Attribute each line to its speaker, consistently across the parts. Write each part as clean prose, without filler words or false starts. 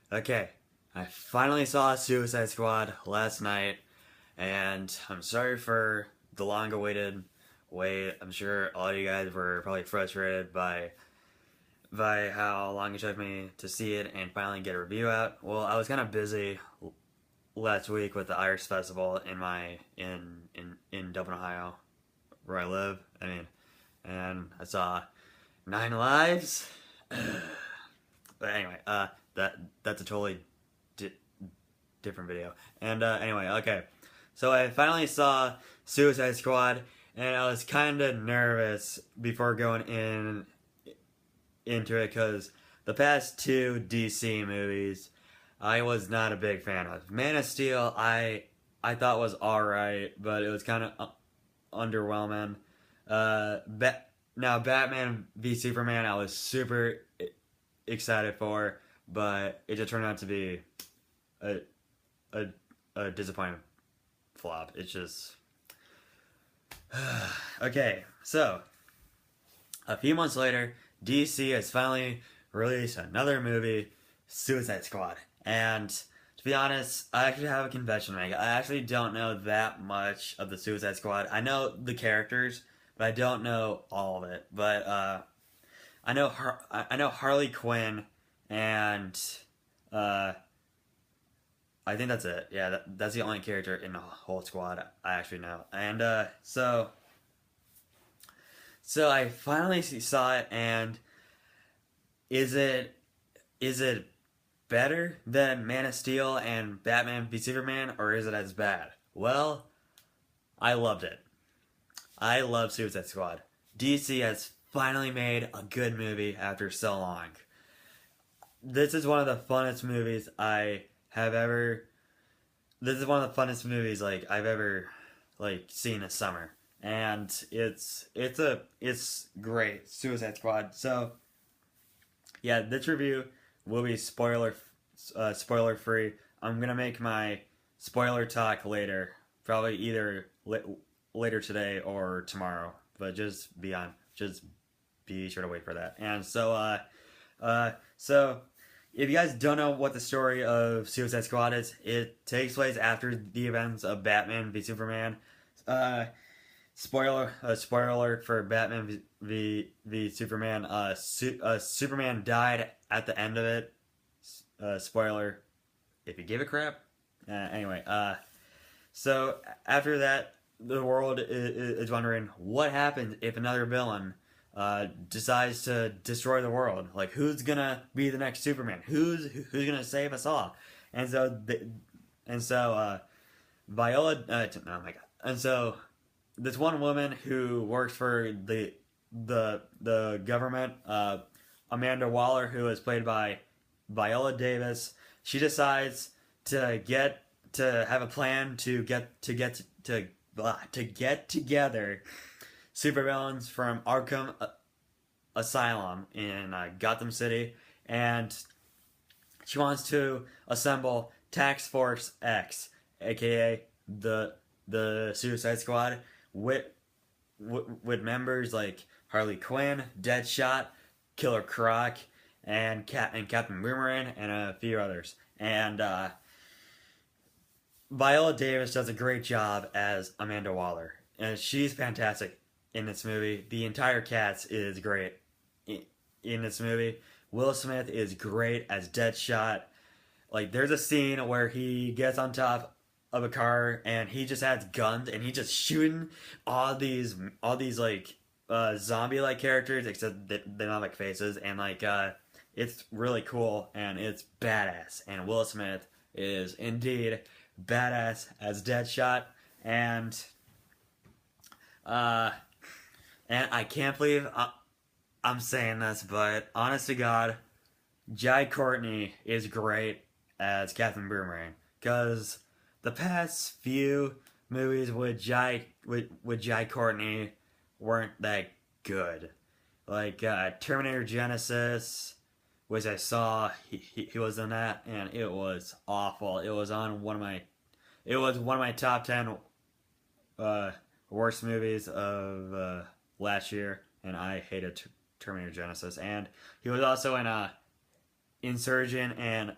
Speaker 1: Okay, I finally saw Suicide Squad last night, and I'm sorry for the long-awaited wait. I'm sure all you guys were probably frustrated by how long it took me to see it and finally get a review out. Well, I was kind of busy last week with the Irish Festival in Dublin, Ohio, where I live. And I saw Nine Lives. But anyway, that's a totally di- different video. And anyway, okay. So I finally saw Suicide Squad, and I was kind of nervous before going into it because the past two DC movies, I was not a big fan of. Man of Steel, I thought was all right, but it was kind of underwhelming. Now Batman v Superman, I was super excited for, but it just turned out to be a a, a disappointing flop. It's just okay. So a few months later, DC has finally released another movie, Suicide Squad, and to be honest, I actually have a confession to make. I actually don't know that much of the Suicide Squad. I know the characters, but I don't know all of it. But I know Harley Quinn, and uh, I think that's it. Yeah, that's the only character in the whole squad I actually know. And so I finally saw it, and is it is it better than Man of Steel and Batman v Superman, or is it as bad? Well, I loved it. I love Suicide Squad. DC has finally made a good movie after so long. This is one of the funnest movies I have ever. This is one of the funnest movies I've ever seen this summer, and it's great. Suicide Squad. So yeah, this review will be spoiler free. I'm gonna make my spoiler talk later, probably either later today or tomorrow. But just be sure to wait for that. And so if you guys don't know what the story of Suicide Squad is, it takes place after the events of Batman v Superman. Uh, spoiler for Batman v Superman. Superman died at the end of it. Spoiler if you give a crap. Anyway, so after that, the world is wondering what happens if another villain decides to destroy the world. Like, who's gonna be the next Superman? Who's gonna save us all? And so, Viola. Oh my god! And so, this one woman who works for the government, Amanda Waller, who is played by Viola Davis, she decides to have a plan to get together supervillains from Arkham Asylum in Gotham City, and she wants to assemble Task Force X, aka the Suicide Squad, with with members like Harley Quinn, Deadshot, Killer Croc, and Captain Boomerang, and a few others. And Viola Davis does a great job as Amanda Waller, and she's fantastic in this movie. The entire cast is great in this movie. Will Smith is great as Deadshot. Like, there's a scene where he gets on top of a car and he just has guns and he's just shooting all these zombie like characters, except they don't have like faces, and it's really cool and it's badass. And Will Smith is indeed badass as Deadshot, and uh, and I can't believe I'm saying this, but honest to God, Jai Courtney is great as Captain Boomerang, because the past few movies with Jai Courtney weren't that good. Like Terminator Genesis, which I saw, he was in that, and it was awful. It was one of my top 10 uh, worst movies of last year, and I hated Terminator Genesis. And he was also in Insurgent and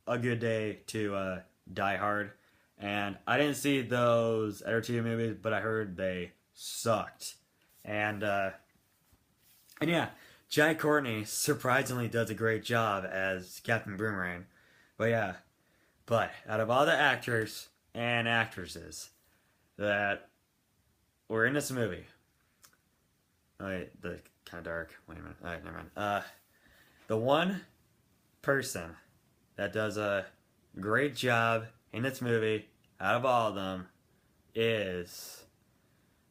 Speaker 1: A Good Day to Die Hard, and I didn't see those other two movies, but I heard they sucked. And yeah, Jai Courtney surprisingly does a great job as Captain Boomerang. But yeah, but out of all the actors and actresses that were in this movie, oh wait, the kind of dark. Wait a minute. All right, never mind. The one person that does a great job in this movie out of all of them is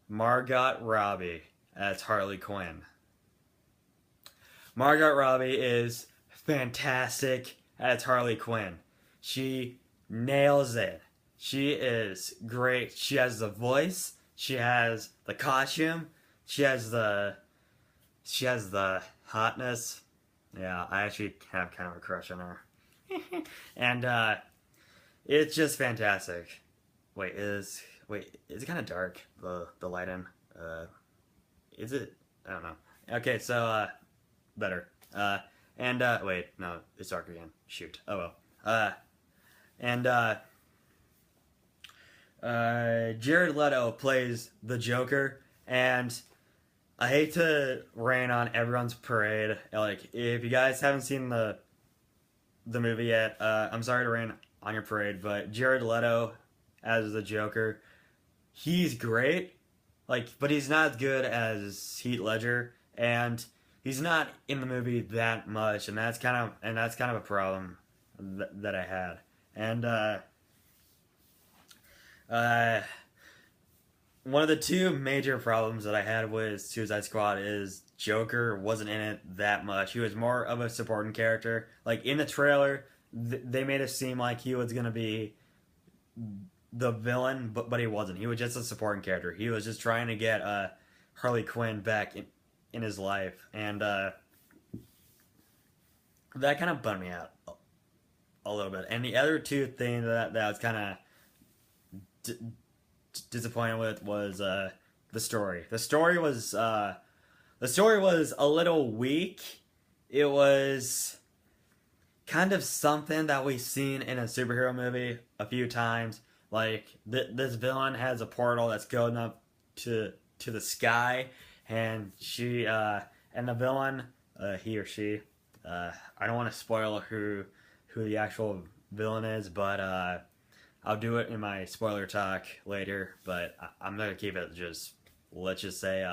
Speaker 1: Margot Robbie as Harley Quinn. Margot Robbie is fantastic as Harley Quinn. She nails it. She is great. She has the voice. She has the costume. She has the hotness. Yeah, I actually have kind of a crush on her. And it's just fantastic. Wait, is it kind of dark? The lighting. Is it? I don't know. Okay, so better. Wait, no, it's dark again. Shoot. Oh well. Jared Leto plays the Joker, and I hate to rain on everyone's parade. Like, if you guys haven't seen the movie yet, I'm sorry to rain on your parade, but Jared Leto as the Joker, he's great. Like, but he's not as good as Heath Ledger, and he's not in the movie that much, and that's kind of a problem that I had. And one of the two major problems that I had with Suicide Squad is Joker wasn't in it that much. He was more of a supporting character. Like, in the trailer, they made it seem like he was gonna be the villain, but he wasn't. He was just a supporting character. He was just trying to get Harley Quinn back in his life, and that kind of bummed me out a little bit. And the other two things that I was kind of disappointed with was the story. The story was a little weak. It was kind of something that we've seen in a superhero movie a few times. Like, this villain has a portal that's going up to the sky, and and the villain, he or she, I don't want to spoil who the actual villain is, but I'll do it in my spoiler talk later. But I'm gonna keep it just, let's just say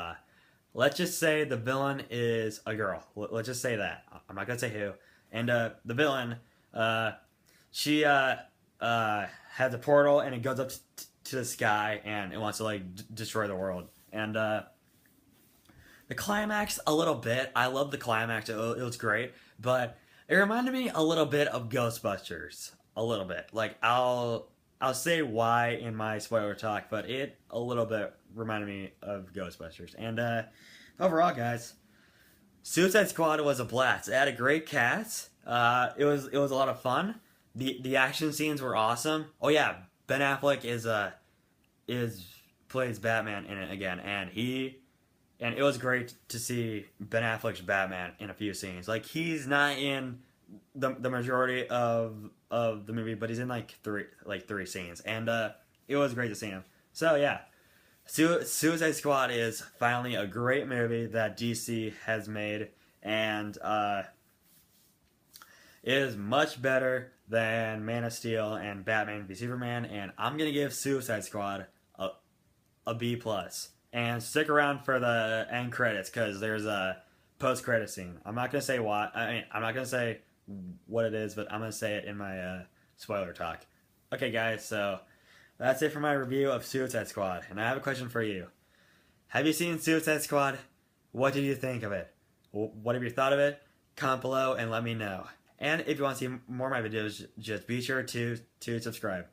Speaker 1: the villain is a girl. Let's just say that. I'm not gonna say who. And the villain, she has a portal, and it goes up to the sky, and it wants to like destroy the world. And the climax, a little bit. I love the climax. It was great, but it reminded me a little bit of Ghostbusters. A little bit. Like, I'll say why in my spoiler talk, but it a little bit reminded me of Ghostbusters. And overall, guys, Suicide Squad was a blast. It had a great cast. It was a lot of fun. The action scenes were awesome. Oh yeah, Ben Affleck plays Batman in it again, and it was great to see Ben Affleck's Batman in a few scenes. Like, he's not in the majority of the movie, but he's in like three scenes, and it was great to see him. So yeah, Suicide Squad is finally a great movie that DC has made, and it is much better than Man of Steel and Batman v Superman, and I'm gonna give Suicide Squad a B+. And stick around for the end credits, because there's a post-credit scene. I'm not gonna say what. I'm not gonna say what it is, but I'm gonna say it in my spoiler talk. Okay, guys, so that's it for my review of Suicide Squad, and I have a question for you. Have you seen Suicide Squad? What did you think of it? What have you thought of it? Comment below and let me know. And if you want to see more of my videos, just be sure to subscribe.